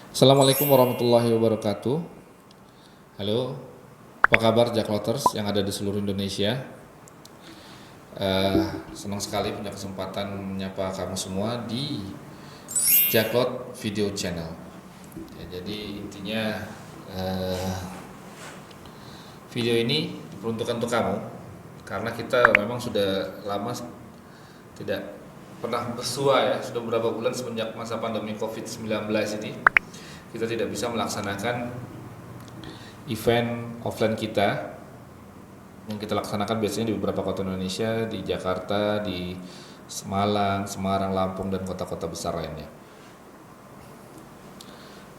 Assalamualaikum warahmatullahi wabarakatuh. Halo, apa kabar Jakloters yang ada di seluruh Indonesia? Senang sekali punya kesempatan menyapa kamu semua di Jaklot Video Channel. Ya, jadi intinya video ini diperuntukkan untuk kamu karena kita memang sudah lama tidak pernah bersua ya, sudah beberapa bulan semenjak masa pandemi COVID-19 ini kita tidak bisa melaksanakan event offline kita yang kita laksanakan biasanya di beberapa kota Indonesia, di Jakarta, di Malang, Semarang, Lampung, dan kota-kota besar lainnya.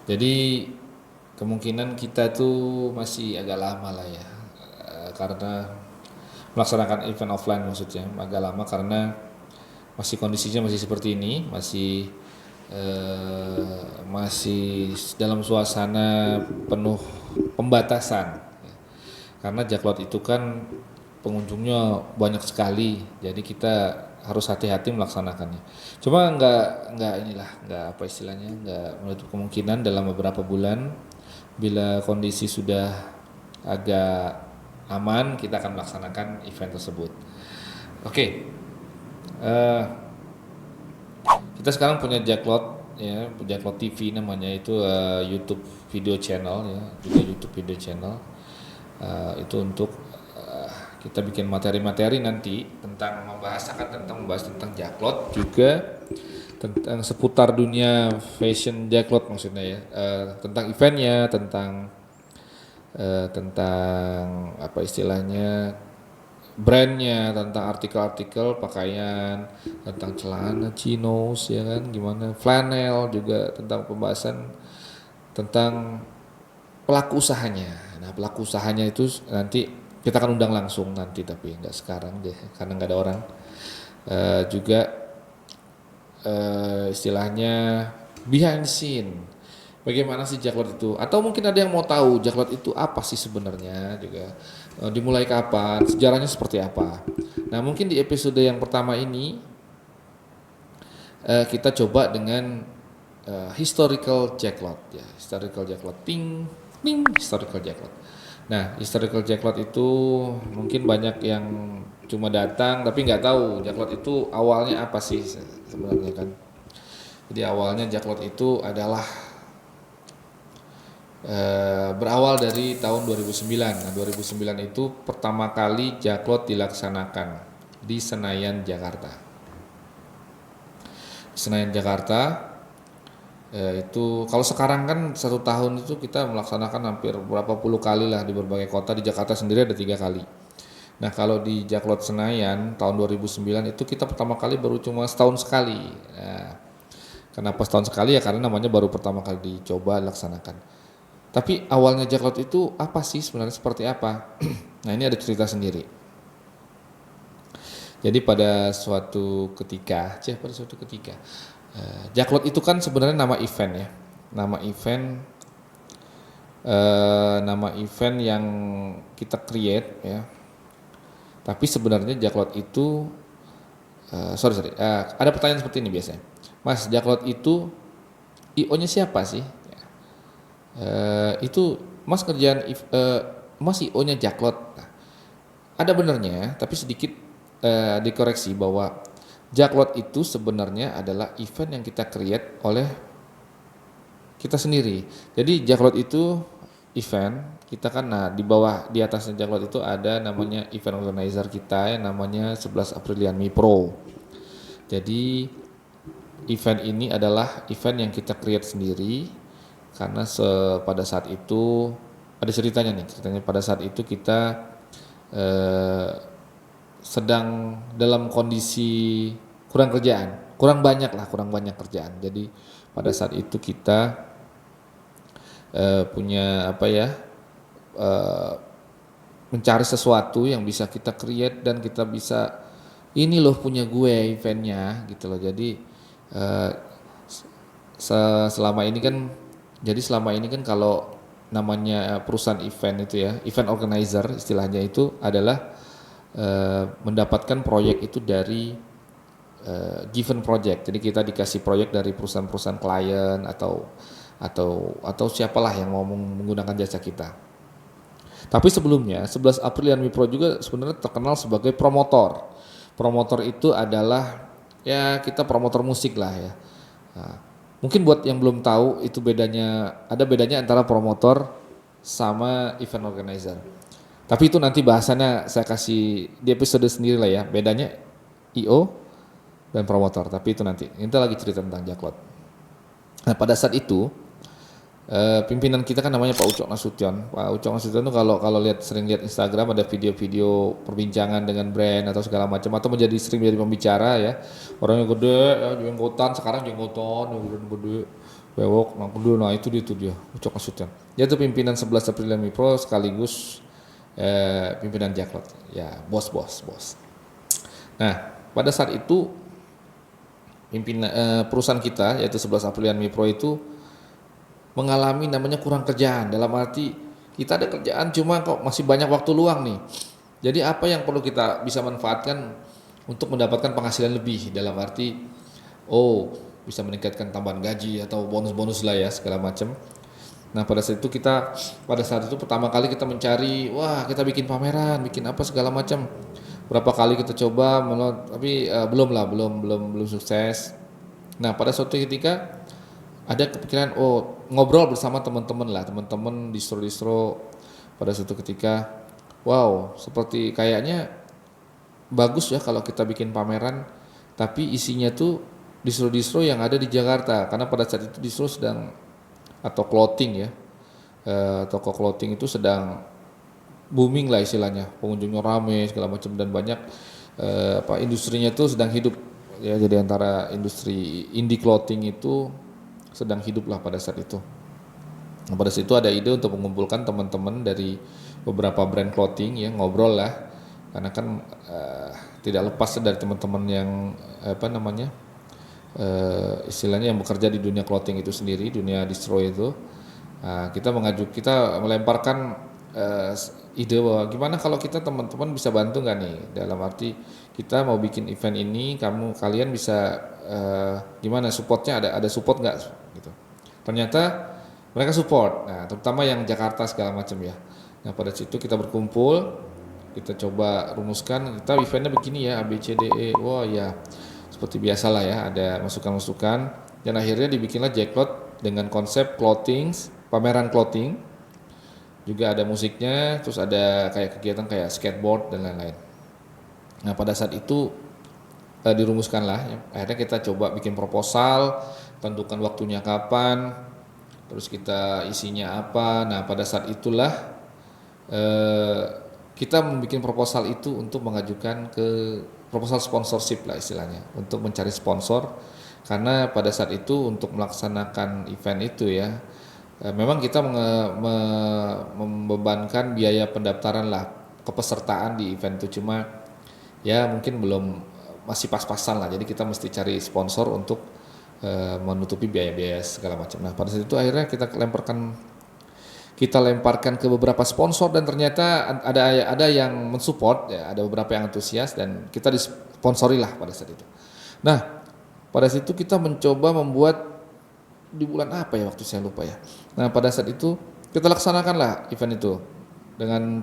Jadi kemungkinan kita tuh masih agak lama lah ya, karena melaksanakan event offline maksudnya agak lama karena masih kondisinya masih seperti ini, masih dalam suasana penuh pembatasan. Karena Jaklot itu kan pengunjungnya banyak sekali, jadi kita harus hati-hati melaksanakannya. Cuma nggak apa istilahnya, nggak menutup kemungkinan dalam beberapa bulan bila kondisi sudah agak aman kita akan melaksanakan event tersebut. Oke, kita sekarang punya Jaklot ya, Jaklot TV namanya itu YouTube video channel ya, juga YouTube video channel. Itu untuk kita bikin materi-materi nanti tentang membahas tentang Jaklot, juga tentang seputar dunia fashion Jaklot maksudnya ya, tentang eventnya, tentang apa istilahnya, brandnya, tentang artikel-artikel pakaian, tentang celana chinos ya kan, gimana flanel, juga tentang pembahasan tentang pelaku usahanya. Nah, pelaku usahanya itu nanti kita akan undang langsung nanti, tapi nggak sekarang deh karena nggak ada orang. Juga istilahnya behind scene, bagaimana sih Jaklot itu, atau mungkin ada yang mau tahu Jaklot itu apa sih sebenarnya, juga dimulai kapan, sejarahnya seperti apa. Nah, mungkin di episode yang pertama ini kita coba dengan historical Jaklot ya, historical Jaklot, historical Jaklot. Nah, historical Jaklot itu mungkin banyak yang cuma datang tapi nggak tahu Jaklot itu awalnya apa sih sebenarnya kan. Jadi awalnya Jaklot itu adalah berawal dari tahun 2009. Nah, 2009 itu pertama kali Jaklot dilaksanakan di Senayan, Jakarta. Senayan, Jakarta. Itu kalau sekarang kan 1 tahun itu kita melaksanakan hampir berapa puluh kali lah di berbagai kota. Di Jakarta sendiri ada 3 kali. Nah, kalau di Jaklot Senayan tahun 2009 itu kita pertama kali baru cuma setahun sekali. Nah, kenapa setahun sekali ya, karena namanya baru pertama kali dicoba laksanakan. Tapi awalnya Jaklot itu apa sih sebenarnya, seperti apa? Nah, ini ada cerita sendiri. Jadi pada suatu ketika Jaklot itu kan sebenarnya nama event ya, nama event yang kita create ya. Tapi sebenarnya Jaklot itu ada pertanyaan seperti ini biasanya, Mas, Jaklot itu IO-nya siapa sih? Itu Mas kerjaan Mas IO-nya Jaklot. Nah, ada benernya, tapi sedikit dikoreksi bahwa Jaklot itu sebenarnya adalah event yang kita create oleh kita sendiri. Jadi Jaklot itu event kita kan, nah di bawah, di atasnya Jaklot itu ada namanya event organizer kita yang namanya 11 Aprilian Mi Pro. Jadi event ini adalah event yang kita create sendiri karena pada saat itu ada ceritanya pada saat itu kita sedang dalam kondisi kurang banyak kerjaan. Jadi pada saat itu kita punya mencari sesuatu yang bisa kita create dan kita bisa, ini loh punya gue eventnya gitu loh. Jadi selama ini kan kalau namanya perusahaan event itu ya, event organizer istilahnya itu adalah mendapatkan proyek itu dari given project. Jadi kita dikasih proyek dari perusahaan-perusahaan klien atau siapalah yang mau menggunakan jasa kita. Tapi sebelumnya 11 April Yanmi Pro juga sebenarnya terkenal sebagai promotor. Promotor itu adalah ya kita promotor musik lah ya. Nah, mungkin buat yang belum tahu itu ada bedanya antara promotor sama event organizer. Tapi itu nanti bahasannya saya kasih di episode sendiri lah ya. Bedanya IO dan promotor. Tapi itu nanti. Kita lagi cerita tentang Jaklot. Nah pada saat itu pimpinan kita kan namanya Pak Ucok Nasution. Pak Ucok Nasution itu kalau sering lihat Instagram ada video-video perbincangan dengan brand atau segala macam atau sering menjadi pembicara ya. Orangnya gede ya, jenggotan, sekarang jenggotan gede bewok, nah itu dia Ucok Nasution. Dia itu pimpinan 11 April Yanmi Pro sekaligus pimpinan Jaklot. Ya, bos. Nah, pada saat itu pimpinan perusahaan kita yaitu 11 April Yanmi Pro itu mengalami namanya kurang kerjaan, dalam arti kita ada kerjaan cuma kok masih banyak waktu luang nih. Jadi apa yang perlu kita bisa manfaatkan untuk mendapatkan penghasilan lebih, dalam arti bisa meningkatkan tambahan gaji atau bonus-bonus lah ya segala macam. Nah pada saat itu pertama kali kita mencari, kita bikin pameran, bikin apa segala macam. Berapa kali kita coba, tapi belum sukses. Nah pada suatu ketika ada kepikiran ngobrol bersama teman-teman distro pada suatu ketika seperti kayaknya bagus ya kalau kita bikin pameran tapi isinya tuh distro yang ada di Jakarta, karena pada saat itu distro sedang atau clothing ya toko clothing itu sedang booming lah istilahnya, pengunjungnya rame segala macam dan banyak industrinya tuh sedang hidup ya. Jadi antara industri indie clothing itu sedang hidup lah pada saat itu. Nah, pada saat itu ada ide untuk mengumpulkan teman-teman dari beberapa brand clothing ya, ngobrol lah, karena kan tidak lepas dari teman-teman yang istilahnya yang bekerja di dunia clothing itu sendiri, dunia distro itu. Kita melemparkan ide bahwa gimana kalau kita teman-teman bisa bantu nggak nih, dalam arti kita mau bikin event ini, kalian bisa gimana supportnya, ada support nggak gitu. Ternyata mereka support, nah terutama yang Jakarta segala macam ya. Nah pada situ kita berkumpul, kita coba rumuskan, kita eventnya begini ya, ABCDE, ya seperti biasalah ya, ada masukan-masukan dan akhirnya dibikinlah Jaklot dengan konsep clothing, pameran clothing, juga ada musiknya, terus ada kayak kegiatan kayak skateboard dan lain-lain. Nah pada saat itu dirumuskanlah ya. Akhirnya kita coba bikin proposal, tentukan waktunya kapan, terus kita isinya apa. Nah pada saat itulah kita membuat proposal itu untuk mengajukan ke proposal sponsorship lah istilahnya, untuk mencari sponsor, karena pada saat itu untuk melaksanakan event itu ya memang kita membebankan biaya pendaftaran lah, kepesertaan di event itu, cuma ya mungkin masih pas-pasan lah, jadi kita mesti cari sponsor untuk menutupi biaya-biaya segala macam. Nah pada saat itu akhirnya kita lemparkan ke beberapa sponsor dan ternyata ada yang mensupport ya, ada beberapa yang antusias dan kita disponsori lah pada saat itu. Nah pada saat itu kita mencoba membuat di bulan apa ya, waktu saya lupa ya. Nah pada saat itu kita laksanakan lah event itu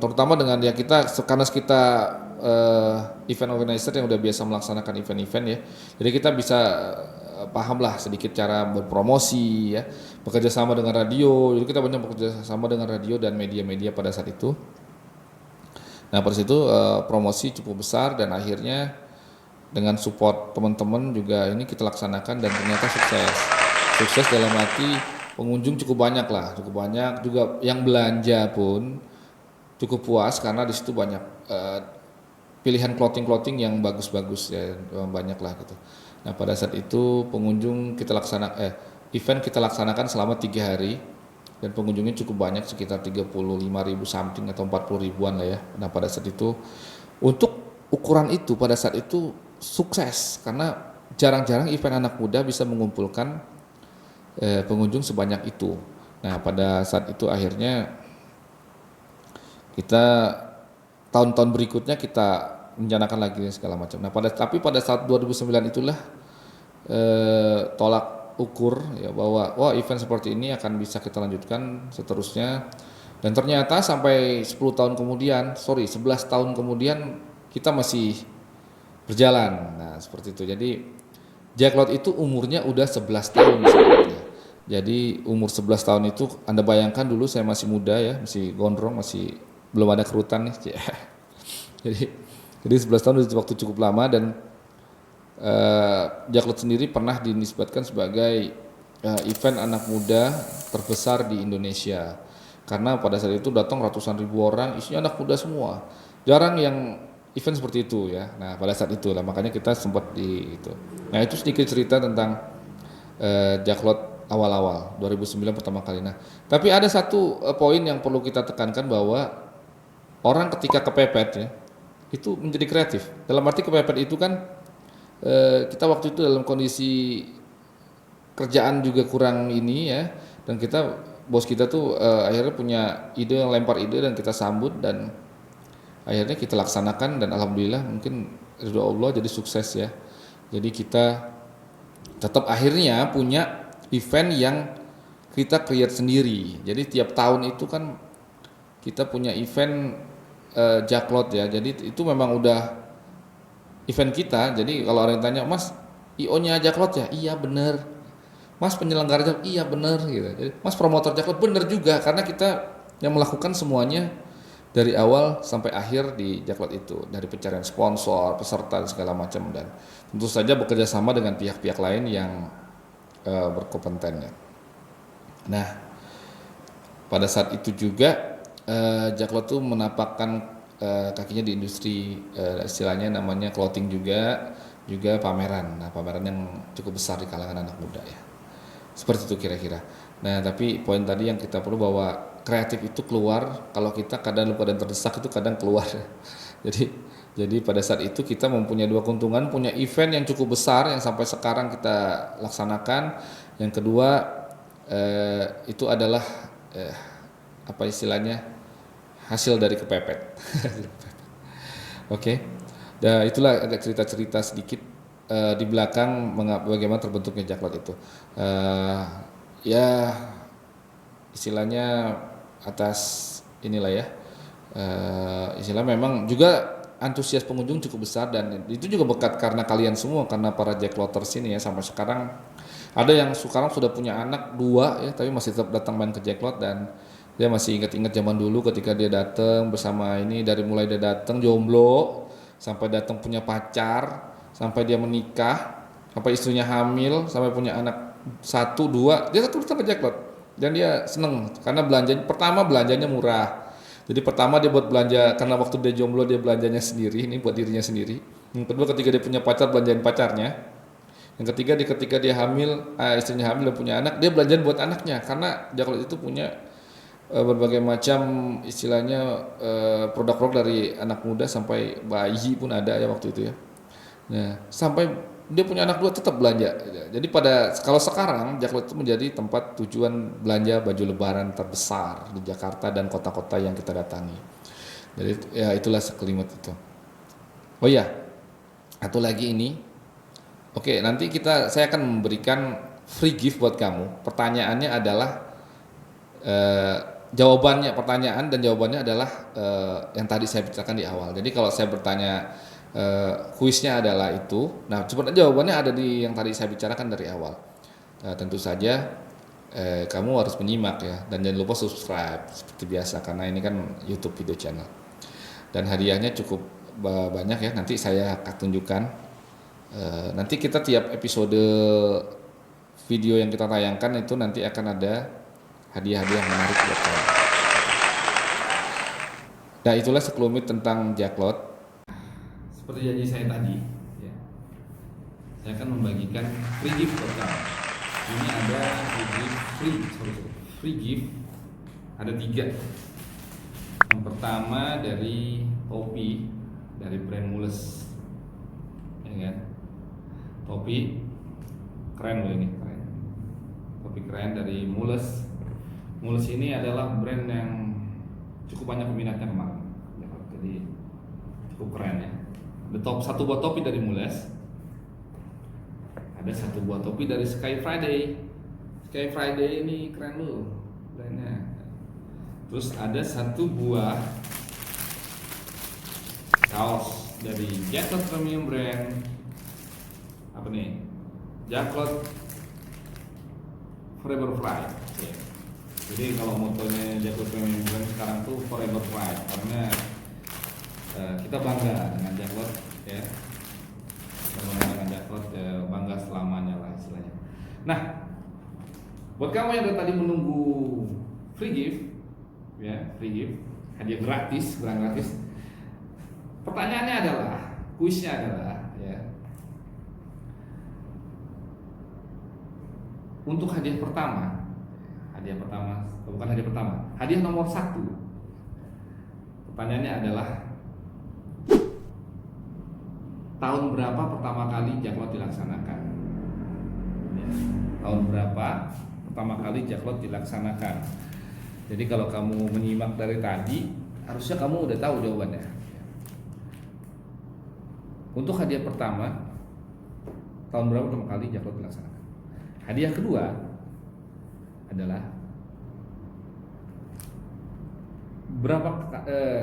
terutama dengan ya karena kita event organizer yang udah biasa melaksanakan event-event ya, jadi kita bisa paham lah sedikit cara berpromosi ya, bekerja sama dengan radio. Jadi kita banyak bekerja sama dengan radio dan media-media pada saat itu. Nah pada situ promosi cukup besar dan akhirnya dengan support teman-teman juga ini kita laksanakan dan ternyata sukses dalam arti pengunjung cukup banyak juga, yang belanja pun cukup puas karena di situ banyak pilihan clothing yang bagus-bagus ya, banyak lah gitu. Nah pada saat itu event kita laksanakan selama 3 hari dan pengunjungnya cukup banyak, sekitar 35.000 something atau 40 ribuan lah ya. Nah pada saat itu untuk ukuran itu pada saat itu sukses, karena jarang-jarang event anak muda bisa mengumpulkan pengunjung sebanyak itu. Nah pada saat itu akhirnya kita tahun-tahun berikutnya kita rencanakan lagi segala macam. Nah pada saat 2009 itulah tolak ukur ya bahwa wah event seperti ini akan bisa kita lanjutkan seterusnya, dan ternyata sampai 11 tahun kemudian kita masih berjalan. Nah seperti itu. Jadi Jacklot itu umurnya udah 11 tahun sebenarnya. Jadi umur 11 tahun itu Anda bayangkan dulu saya masih muda ya, masih gondrong, masih belum ada kerutan nih. jadi jadi 11 tahun itu waktu cukup lama, dan Jacklot sendiri pernah dinisbatkan sebagai event anak muda terbesar di Indonesia, karena pada saat itu datang ratusan ribu orang, isinya anak muda semua. Jarang yang event seperti itu ya. Nah pada saat itu lah makanya kita sempat di itu. Nah itu sedikit cerita tentang Jacklot awal-awal 2009 pertama kali. Nah tapi ada satu poin yang perlu kita tekankan, bahwa orang ketika kepepet ya itu menjadi kreatif. Dalam arti kepepet itu kan kita waktu itu dalam kondisi kerjaan juga kurang ini ya, dan bos kita tuh akhirnya punya ide, yang lempar ide dan kita sambut, dan akhirnya kita laksanakan, dan alhamdulillah mungkin ridho Allah jadi sukses ya. Jadi kita tetap akhirnya punya event yang kita create sendiri. Jadi tiap tahun itu kan kita punya event Jacklot ya. Jadi itu memang udah event kita. Jadi kalau orang tanya, Mas IO-nya Jacklot ya? Iya bener. Mas penyelenggara Jacklot? Iya bener gitu. Jadi, Mas promotor Jacklot? Bener juga, karena kita yang melakukan semuanya dari awal sampai akhir di Jacklot itu, dari pencarian sponsor, peserta dan segala macam, dan tentu saja bekerja sama dengan pihak-pihak lain yang berkompeten ya. Nah pada saat itu juga Jacklot tuh menapakkan kakinya di industri istilahnya namanya clothing juga pameran. Nah pameran yang cukup besar di kalangan anak muda ya, seperti itu kira-kira. Nah tapi poin tadi yang kita perlu, bahwa kreatif itu keluar kalau kita kadang lupa dan terdesak, itu kadang keluar. jadi pada saat itu kita mempunyai dua keuntungan, punya event yang cukup besar yang sampai sekarang kita laksanakan. Yang kedua itu adalah apa istilahnya, hasil dari kepepet. Oke. Dan itulah agak cerita-cerita sedikit di belakang bagaimana terbentuknya Jacklot itu. Ya istilahnya atas inilah ya. Istilah memang juga antusias pengunjung cukup besar, dan itu juga berkat karena kalian semua, karena para Jacklotters ini ya. Sampai sekarang ada yang sekarang sudah punya anak 2 ya, tapi masih tetap datang main ke Jacklot, dan dia masih ingat-ingat zaman dulu ketika dia datang bersama ini, dari mulai dia datang jomblo sampai datang punya pacar, sampai dia menikah, sampai istrinya hamil, sampai punya anak 1, 2, dia tetap datang ke Jacklot, dan dia seneng karena belanjanya murah. Jadi pertama dia buat belanja, karena waktu dia jomblo dia belanjanya sendiri, ini buat dirinya sendiri. Yang kedua ketika dia punya pacar, belanjain pacarnya. Yang ketiga ketika dia hamil, istrinya hamil dan punya anak, dia belanjain buat anaknya, karena Jacklot itu punya berbagai macam istilahnya produk-produk dari anak muda sampai bayi pun ada ya waktu itu ya. Nah, sampai dia punya anak 2 tetap belanja. Jadi kalau sekarang Jacklot itu menjadi tempat tujuan belanja baju lebaran terbesar di Jakarta dan kota-kota yang kita datangi. Jadi ya itulah sekelimat itu. Oh iya, satu lagi ini. Oke, nanti saya akan memberikan free gift buat kamu. Pertanyaannya adalah pertanyaan dan jawabannya adalah yang tadi saya bicarakan di awal. Jadi kalau saya bertanya kuisnya adalah itu, nah sebenarnya jawabannya ada di yang tadi saya bicarakan dari awal. Tentu saja kamu harus menyimak ya, dan jangan lupa subscribe seperti biasa, karena ini kan YouTube video channel. Dan hadiahnya cukup banyak ya, nanti saya akan tunjukkan. Nanti kita tiap episode video yang kita tayangkan itu nanti akan ada hadiah-hadiah yang menarik buat kalian. Nah itulah sekelumit tentang Jacklot. Seperti janji saya tadi ya, saya akan membagikan free gift buat kamu. Ini ada free gift ada 3. Yang pertama dari topi dari brand Mules, ya kan? Topi keren loh ini, keren. Topi keren dari Mules. Mules ini adalah brand yang cukup banyak peminatnya kemarin, jadi cukup keren ya. Ada satu buah topi dari Mules, ada satu buah topi dari Sky Friday. Sky Friday ini keren loh brandnya. Terus ada satu buah kaos dari Jacklot Premium Brand. Apa nih? Jacklot Forever Fly. Oke. Jadi kalau motonya Jacklot Premium Brand sekarang tuh Forever Fly, karena kita bangga dengan Jacklot ya. Kita bangga dengan Jacklot, bangga selamanya lah istilahnya. Nah, buat kamu yang dari tadi menunggu free gift, ya free gift, hadiah gratis, barang gratis. Pertanyaannya adalah, kuisnya adalah, ya, untuk hadiah pertama, bukan hadiah pertama, hadiah nomor 1. Pertanyaannya adalah, tahun berapa pertama kali Jacklot dilaksanakan? Ya, tahun berapa pertama kali Jacklot dilaksanakan? Jadi kalau kamu menyimak dari tadi, harusnya kamu udah tahu jawabannya. Untuk hadiah pertama, tahun berapa pertama kali Jacklot dilaksanakan? Hadiah kedua adalah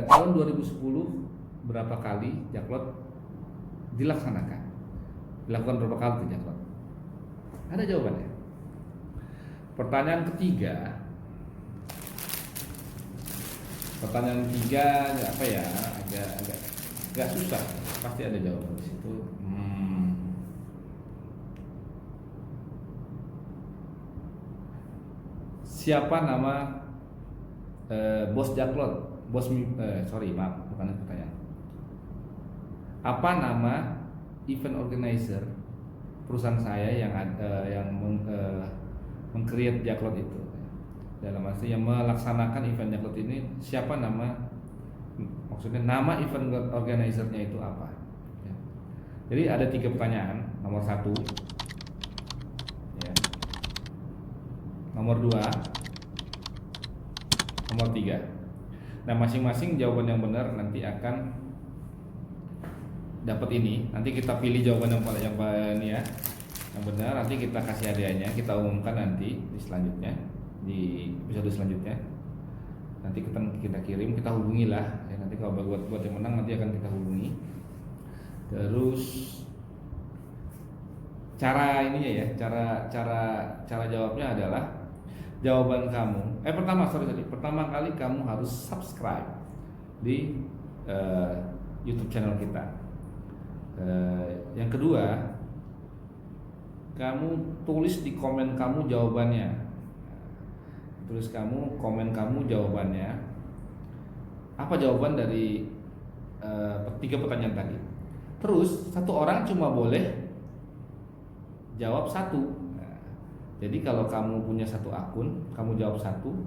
tahun 2010 berapa kali Jacklot dilaksanakan? Dilakukan berapa kali tuh Jacklot? Ada jawabannya. Pertanyaan ketiga apa ya? Agak susah. Pasti ada jawaban di situ. Siapa nama bos Jacklot? Bukan pertanyaan. Apa nama event organizer perusahaan saya yang meng-create Jacklot itu? Dalam arti yang melaksanakan event Jacklot ini, siapa nama? Maksudnya nama event organizer-nya itu apa? Ya. Jadi ada 3 pertanyaan. Nomor 1, ya. Nomor 2, nomor 3. Nah, masing-masing jawaban yang benar nanti akan dapat ini. Nanti kita pilih jawaban yang ini ya, yang benar. Nanti kita kasih hadiahnya. Kita umumkan nanti di selanjutnya, di episode selanjutnya. Nanti kita kirim, kita hubungi lah ya, nanti kalau buat yang menang nanti akan kita hubungi. Terus cara ininya ya, cara jawabnya adalah jawaban kamu pertama kali kamu harus subscribe di YouTube channel kita. Yang kedua, kamu tulis di komen kamu jawabannya. Komen kamu jawabannya. Apa jawaban dari 3 pertanyaan tadi? Terus 1 orang cuma boleh jawab 1. Nah, jadi kalau kamu punya 1 akun, kamu jawab 1,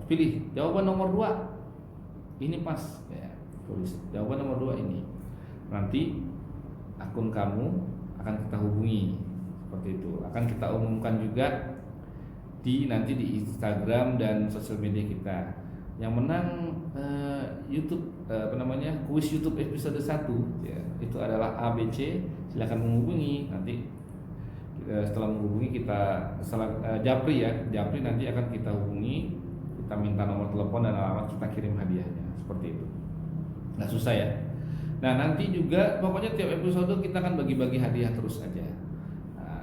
pilih jawaban nomor 2. Ini pas ya, tulis jawaban nomor 2 ini. Nanti akun kamu akan kita hubungi. Seperti itu. Akan kita umumkan juga nanti di Instagram dan sosial media kita. Yang menang YouTube kuis YouTube episode 1 ya, itu adalah ABC. Silakan menghubungi nanti. Setelah menghubungi Japri nanti akan kita hubungi, kita minta nomor telepon dan alamat, kita kirim hadiahnya. Seperti itu. Nggak susah ya. Nah, nanti juga pokoknya tiap episode kita akan bagi-bagi hadiah terus aja.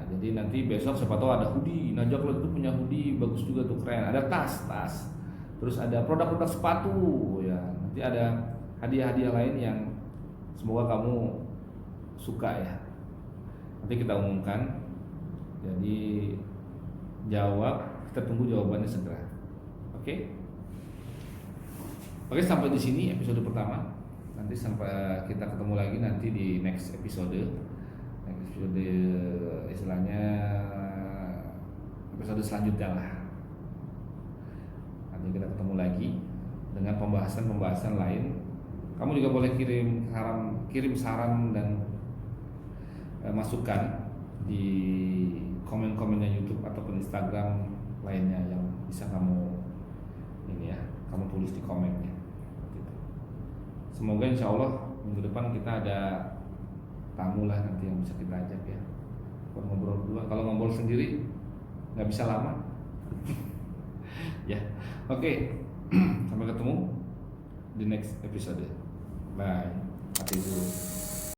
Jadi nanti besok siapa tahu ada hoodie. Nah, Jacklot itu punya hoodie bagus juga tuh, keren. Ada tas. Terus ada produk-produk sepatu ya. Nanti ada hadiah-hadiah lain yang semoga kamu suka ya. Nanti kita umumkan. Jadi kita tunggu jawabannya segera. Oke, sampai di sini episode pertama. Nanti sampai kita ketemu lagi nanti di next episode. Istilahnya episode selanjutnya lah. Nanti kita ketemu lagi dengan pembahasan lain. Kamu juga boleh kirim saran dan masukan di komen-komennya YouTube ataupun Instagram lainnya yang bisa kamu tulis di komennya. Semoga insya Allah minggu depan kita ada tamu lah nanti yang bisa kita ajak ya. Buat ngobrol berdua. Kalau ngobrol sendiri nggak bisa lama. Ya, oke. Sampai ketemu di next episode. Bye. Mati dulu.